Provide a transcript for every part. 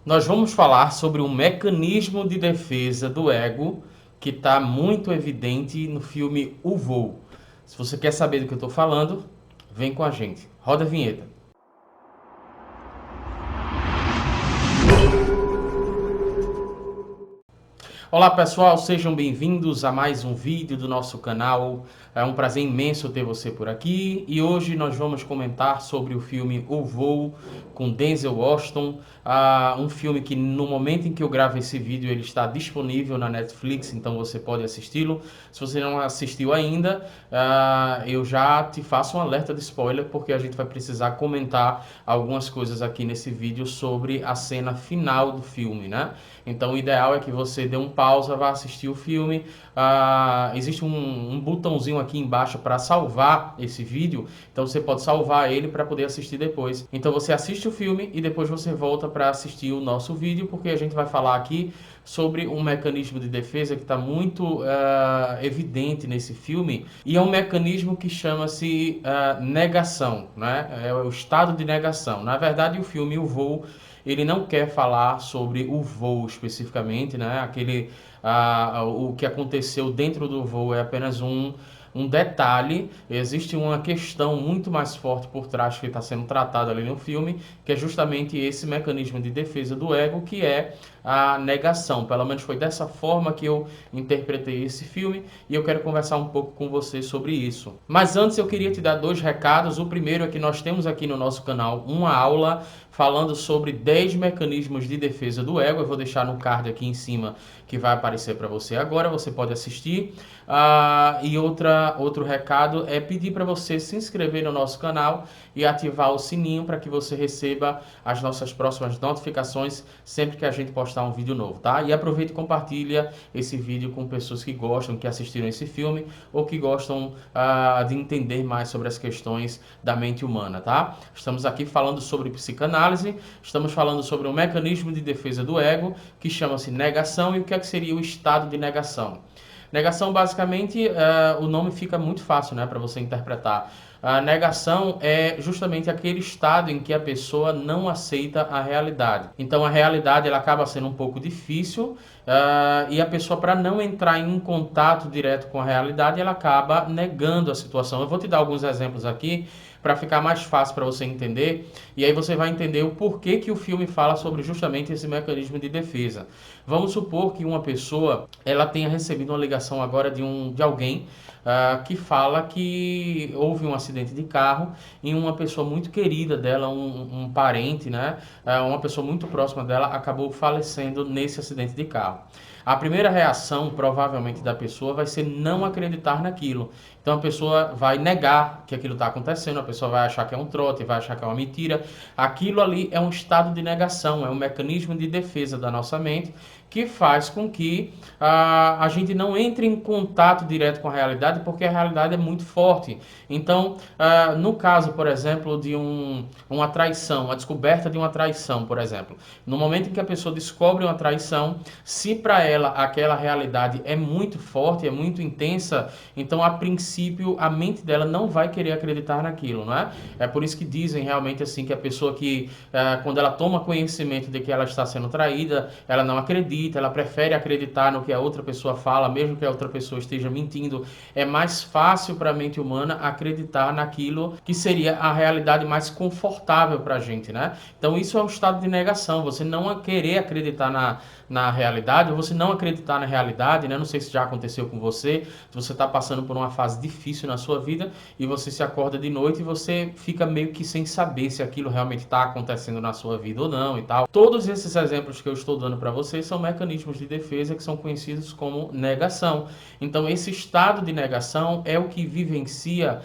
Nós vamos falar sobre um mecanismo de defesa do ego que está muito evidente no filme O Voo. Se você quer saber do que eu estou falando, vem com a gente. Roda a vinheta. Olá pessoal, sejam bem-vindos a mais um vídeo do nosso canal. É um prazer imenso ter você por aqui e hoje nós vamos comentar sobre o filme O Voo com Denzel Washington, um filme que no momento em que eu gravo esse vídeo ele está disponível na Netflix, então você pode assisti-lo. Se você não assistiu ainda, eu já te faço um alerta de spoiler porque a gente vai precisar comentar algumas coisas aqui nesse vídeo sobre a cena final do filme, né? Então o ideal é que você dê um pausa, vá assistir o filme. Existe um botãozinho aqui embaixo para salvar esse vídeo, então você pode salvar ele para poder assistir depois. Então você assiste o filme e depois você volta para assistir o nosso vídeo, porque a gente vai falar aqui sobre um mecanismo de defesa que está muito evidente nesse filme, e é um mecanismo que chama-se negação, né? É o estado de negação. Na verdade, o filme O Voo ele não quer falar sobre o voo especificamente, né? O que aconteceu dentro do voo é apenas um detalhe. Existe uma questão muito mais forte por trás que está sendo tratada ali no filme, que é justamente esse mecanismo de defesa do ego, que é a negação. Pelo menos foi dessa forma que eu interpretei esse filme e eu quero conversar um pouco com você sobre isso. Mas antes eu queria te dar dois recados. O primeiro é que nós temos aqui no nosso canal uma aula falando sobre 10 mecanismos de defesa do ego. Eu vou deixar no card aqui em cima que vai aparecer para você agora, você pode assistir. E outro recado é pedir para você se inscrever no nosso canal e ativar o sininho para que você receba as nossas próximas notificações sempre que a gente postar um vídeo novo, tá? E aproveita e compartilha esse vídeo com pessoas que gostam, que assistiram esse filme ou que gostam de entender mais sobre as questões da mente humana, tá? Estamos aqui falando sobre psicanálise, estamos falando sobre um mecanismo de defesa do ego que chama-se negação. E o que é que seria o estado de negação? Negação, basicamente, o nome fica muito fácil, né, para você interpretar. A negação é justamente aquele estado em que a pessoa não aceita a realidade. Então, a realidade ela acaba sendo um pouco difícil, e a pessoa, para não entrar em contato direto com a realidade, ela acaba negando a situação. Eu vou te dar alguns exemplos aqui para ficar mais fácil para você entender, e aí você vai entender o porquê que o filme fala sobre justamente esse mecanismo de defesa. Vamos supor que uma pessoa ela tenha recebido uma ligação agora de alguém que fala que houve um acidente de carro e uma pessoa muito querida dela, um parente, né, uma pessoa muito próxima dela acabou falecendo nesse acidente de carro. A primeira reação, provavelmente, da pessoa vai ser não acreditar naquilo. Então a pessoa vai negar que aquilo está acontecendo, a pessoa vai achar que é um trote, vai achar que é uma mentira. Aquilo ali é um estado de negação, é um mecanismo de defesa da nossa mente que faz com que a gente não entre em contato direto com a realidade, porque a realidade é muito forte. Então, no caso, por exemplo, de uma traição, a descoberta de uma traição, por exemplo, no momento em que a pessoa descobre uma traição, se para ela aquela realidade é muito forte, é muito intensa, então a princípio a mente dela não vai querer acreditar naquilo, não é? É por isso que dizem realmente assim que a pessoa que quando ela toma conhecimento de que ela está sendo traída, ela não acredita, ela prefere acreditar no que a outra pessoa fala, mesmo que a outra pessoa esteja mentindo. É mais fácil para a mente humana acreditar naquilo que seria a realidade mais confortável para a gente, né? Então isso é um estado de negação, você não querer acreditar na realidade, ou você não acreditar na realidade, né? Não sei se já aconteceu com você, se você está passando por uma fase difícil na sua vida e você se acorda de noite e você fica meio que sem saber se aquilo realmente está acontecendo na sua vida ou não e tal. Todos esses exemplos que eu estou dando para vocês são mecanismos de defesa que são conhecidos como negação. Então esse estado de negação é o que vivencia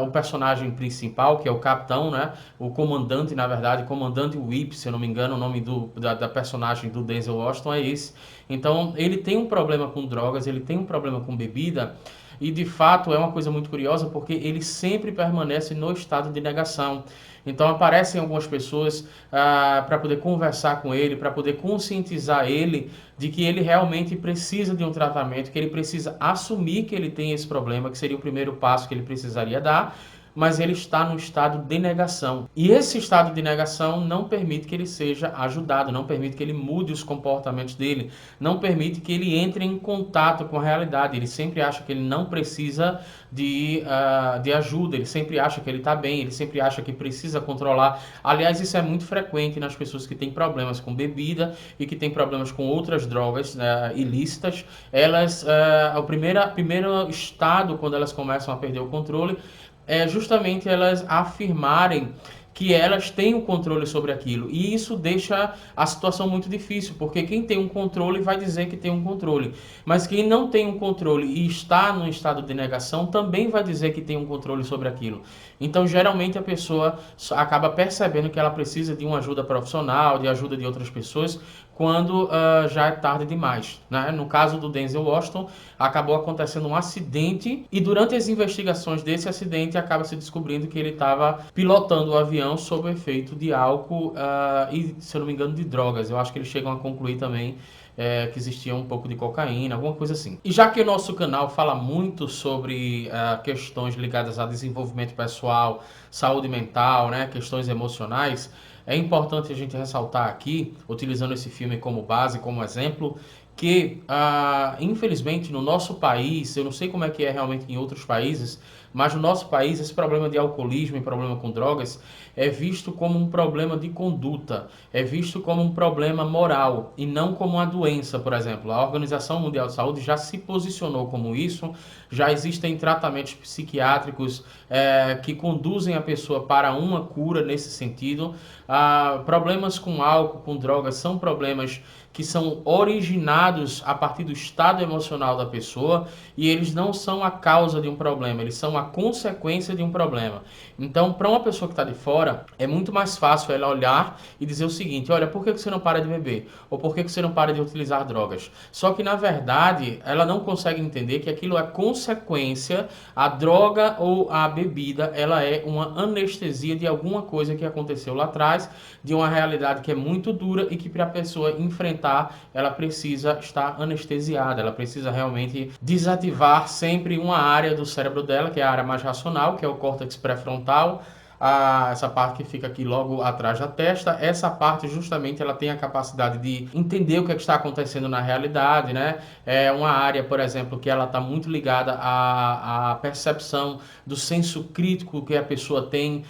o personagem principal, que é o capitão, né? O comandante, na verdade, comandante Whip, se eu não me engano, o nome da personagem do Denzel Washington é esse. Então ele tem um problema com drogas, ele tem um problema com bebida, e de fato é uma coisa muito curiosa porque ele sempre permanece no estado de negação. Então aparecem algumas pessoas para poder conversar com ele, para poder conscientizar ele de que ele realmente precisa de um tratamento, que ele precisa assumir que ele tem esse problema, que seria o primeiro passo que ele precisaria dar, mas ele está no estado de negação. E esse estado de negação não permite que ele seja ajudado, não permite que ele mude os comportamentos dele, não permite que ele entre em contato com a realidade. Ele sempre acha que ele não precisa de ajuda, ele sempre acha que ele está bem, ele sempre acha que precisa controlar. Aliás, isso é muito frequente nas pessoas que têm problemas com bebida e que têm problemas com outras drogas ilícitas. Elas, o primeiro estado, quando elas começam a perder o controle, é justamente elas afirmarem que elas têm o controle sobre aquilo. E isso deixa a situação muito difícil, porque quem tem um controle vai dizer que tem um controle. Mas quem não tem um controle e está num estado de negação também vai dizer que tem um controle sobre aquilo. Então, geralmente, a pessoa acaba percebendo que ela precisa de uma ajuda profissional, de ajuda de outras pessoas, quando já é tarde demais, né? No caso do Denzel Washington, acabou acontecendo um acidente e durante as investigações desse acidente acaba se descobrindo que ele estava pilotando o avião sob o efeito de álcool e, se eu não me engano, de drogas. Eu acho que eles chegam a concluir também que existia um pouco de cocaína, alguma coisa assim. E já que o nosso canal fala muito sobre questões ligadas a desenvolvimento pessoal, saúde mental, né, questões emocionais, é importante a gente ressaltar aqui, utilizando esse filme como base, como exemplo, que infelizmente no nosso país, eu não sei como é que é realmente em outros países, mas no nosso país esse problema de alcoolismo e problema com drogas é visto como um problema de conduta, é visto como um problema moral e não como uma doença, por exemplo. A Organização Mundial de Saúde já se posicionou como isso, já existem tratamentos psiquiátricos que conduzem a pessoa para uma cura nesse sentido. Problemas com álcool, com drogas, são problemas que são originados a partir do estado emocional da pessoa e eles não são a causa de um problema, eles são a consequência de um problema. Então, para uma pessoa que está de fora, é muito mais fácil ela olhar e dizer o seguinte: olha, por que você não para de beber? Ou por que você não para de utilizar drogas? Só que, na verdade, ela não consegue entender que aquilo é consequência, a droga ou a bebida, ela é uma anestesia de alguma coisa que aconteceu lá atrás, de uma realidade que é muito dura e que para a pessoa enfrentar, ela precisa estar anestesiada, ela precisa realmente desativar sempre uma área do cérebro dela, que é a área mais racional, que é o córtex pré-frontal, essa parte que fica aqui logo atrás da testa. Essa parte justamente ela tem a capacidade de entender o que está acontecendo na realidade, né? É uma área, por exemplo, que ela está muito ligada à percepção do senso crítico que a pessoa tem,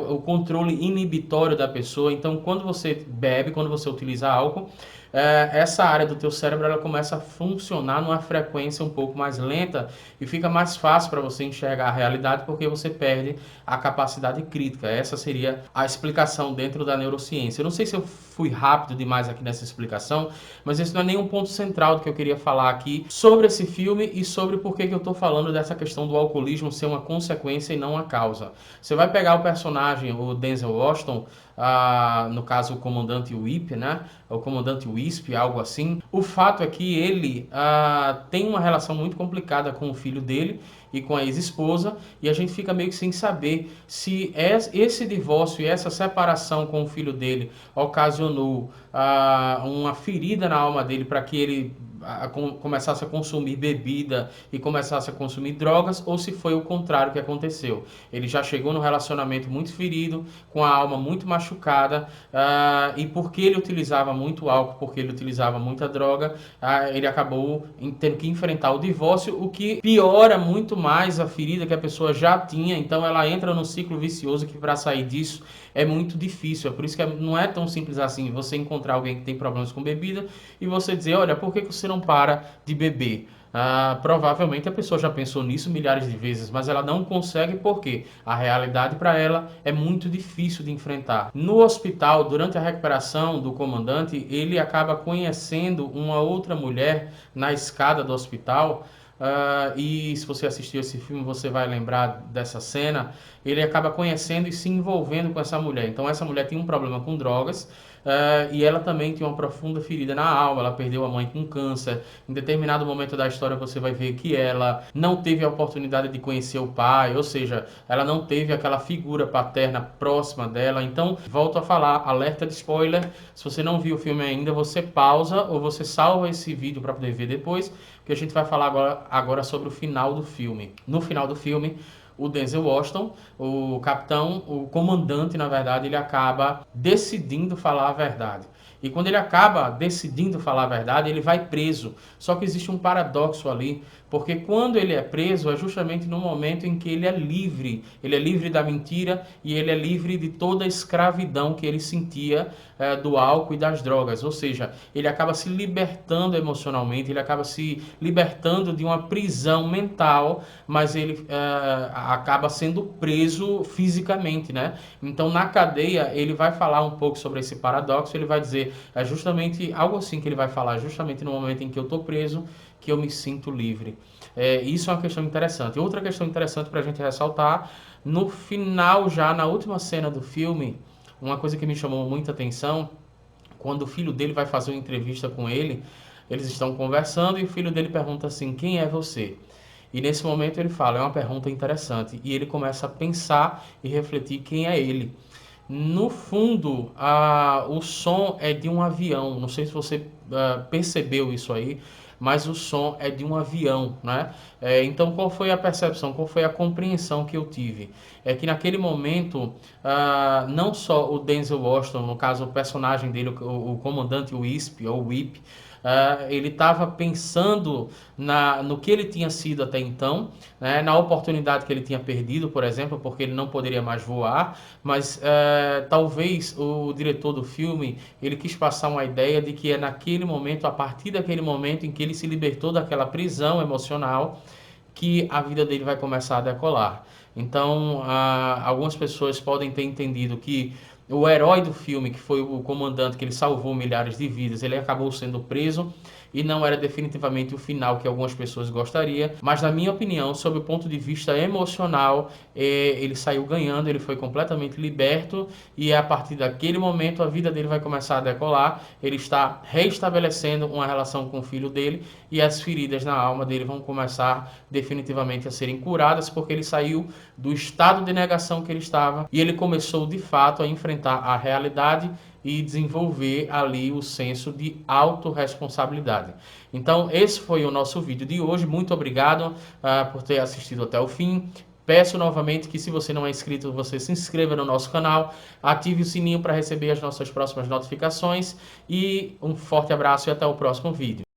o controle inibitório da pessoa. Então, quando você bebe, quando você utiliza álcool, essa área do teu cérebro ela começa a funcionar numa frequência um pouco mais lenta e fica mais fácil para você enxergar a realidade porque você perde a capacidade crítica. Essa seria a explicação dentro da neurociência. Eu não sei se eu fui rápido demais aqui nessa explicação, mas esse não é nenhum ponto central do que eu queria falar aqui sobre esse filme e sobre por que eu estou falando dessa questão do alcoolismo ser uma consequência e não a causa. Você vai pegar o personagem, o Denzel Washington, no caso o comandante Whip, né? O comandante Wisp, algo assim. O fato é que ele tem uma relação muito complicada com o filho dele e com a ex-esposa, e a gente fica meio que sem saber se esse divórcio e essa separação com o filho dele ocasionou uma ferida na alma dele para que ele começasse a consumir bebida e começasse a consumir drogas, ou se foi o contrário que aconteceu. Ele já chegou no relacionamento muito ferido, com a alma muito machucada, e porque ele utilizava muito álcool, porque ele utilizava muita droga, ele acabou tendo que enfrentar o divórcio, o que piora muito mais a ferida que a pessoa já tinha. Então ela entra num ciclo vicioso que para sair disso é muito difícil. É por isso que não é tão simples assim você encontrar alguém que tem problemas com bebida e você dizer: olha, por que você não para de beber? Provavelmente a pessoa já pensou nisso milhares de vezes, mas ela não consegue porque a realidade para ela é muito difícil de enfrentar. No hospital, durante a recuperação do comandante, ele acaba conhecendo uma outra mulher na escada do hospital. E se você assistiu esse filme, você vai lembrar dessa cena. Ele acaba conhecendo e se envolvendo com essa mulher. Então essa mulher tinha um problema com drogas, e ela também tinha uma profunda ferida na alma. Ela perdeu a mãe com câncer. Em determinado momento da história você vai ver que ela não teve a oportunidade de conhecer o pai, ou seja, ela não teve aquela figura paterna próxima dela. Então, volto a falar, alerta de spoiler: se você não viu o filme ainda, você pausa ou você salva esse vídeo para poder ver depois, que a gente vai falar agora sobre o final do filme. No final do filme, o Denzel Washington, o capitão, o comandante, na verdade, ele acaba decidindo falar a verdade. E quando ele acaba decidindo falar a verdade, ele vai preso. Só que existe um paradoxo ali, porque quando ele é preso é justamente no momento em que ele é livre da mentira e ele é livre de toda a escravidão que ele sentia do álcool e das drogas. Ou seja, ele acaba se libertando emocionalmente, ele acaba se libertando de uma prisão mental, mas ele acaba sendo preso fisicamente, né? Então, na cadeia, ele vai falar um pouco sobre esse paradoxo, ele vai dizer, é justamente algo assim que ele vai falar, justamente no momento em que eu estou preso, que eu me sinto livre. Isso é uma questão interessante. Outra questão interessante para a gente ressaltar, no final, já na última cena do filme, uma coisa que me chamou muita atenção, quando o filho dele vai fazer uma entrevista com ele, eles estão conversando e o filho dele pergunta assim, quem é você? E nesse momento ele fala, é uma pergunta interessante, e ele começa a pensar e refletir quem é ele. No fundo, o som é de um avião. Não sei se você percebeu isso aí, mas o som é de um avião, né? Então, qual foi a percepção, qual foi a compreensão que eu tive? É que naquele momento, não só o Denzel Washington, no caso o personagem dele, o comandante Wisp, ou Whip, ele estava pensando no que ele tinha sido até então, né, na oportunidade que ele tinha perdido, por exemplo, porque ele não poderia mais voar, mas talvez o diretor do filme ele quis passar uma ideia de que é naquele momento, a partir daquele momento em que ele se libertou daquela prisão emocional, que a vida dele vai começar a decolar. Então, algumas pessoas podem ter entendido que o herói do filme, que foi o comandante que ele salvou milhares de vidas, ele acabou sendo preso e não era definitivamente o final que algumas pessoas gostariam, mas na minha opinião, sob o ponto de vista emocional, ele saiu ganhando, ele foi completamente liberto e a partir daquele momento a vida dele vai começar a decolar, ele está reestabelecendo uma relação com o filho dele e as feridas na alma dele vão começar definitivamente a serem curadas porque ele saiu do estado de negação que ele estava e ele começou de fato a enfrentar a realidade e desenvolver ali o senso de autorresponsabilidade. Então, esse foi o nosso vídeo de hoje. Muito obrigado por ter assistido até o fim. Peço novamente que, se você não é inscrito, você se inscreva no nosso canal, ative o sininho para receber as nossas próximas notificações e um forte abraço e até o próximo vídeo.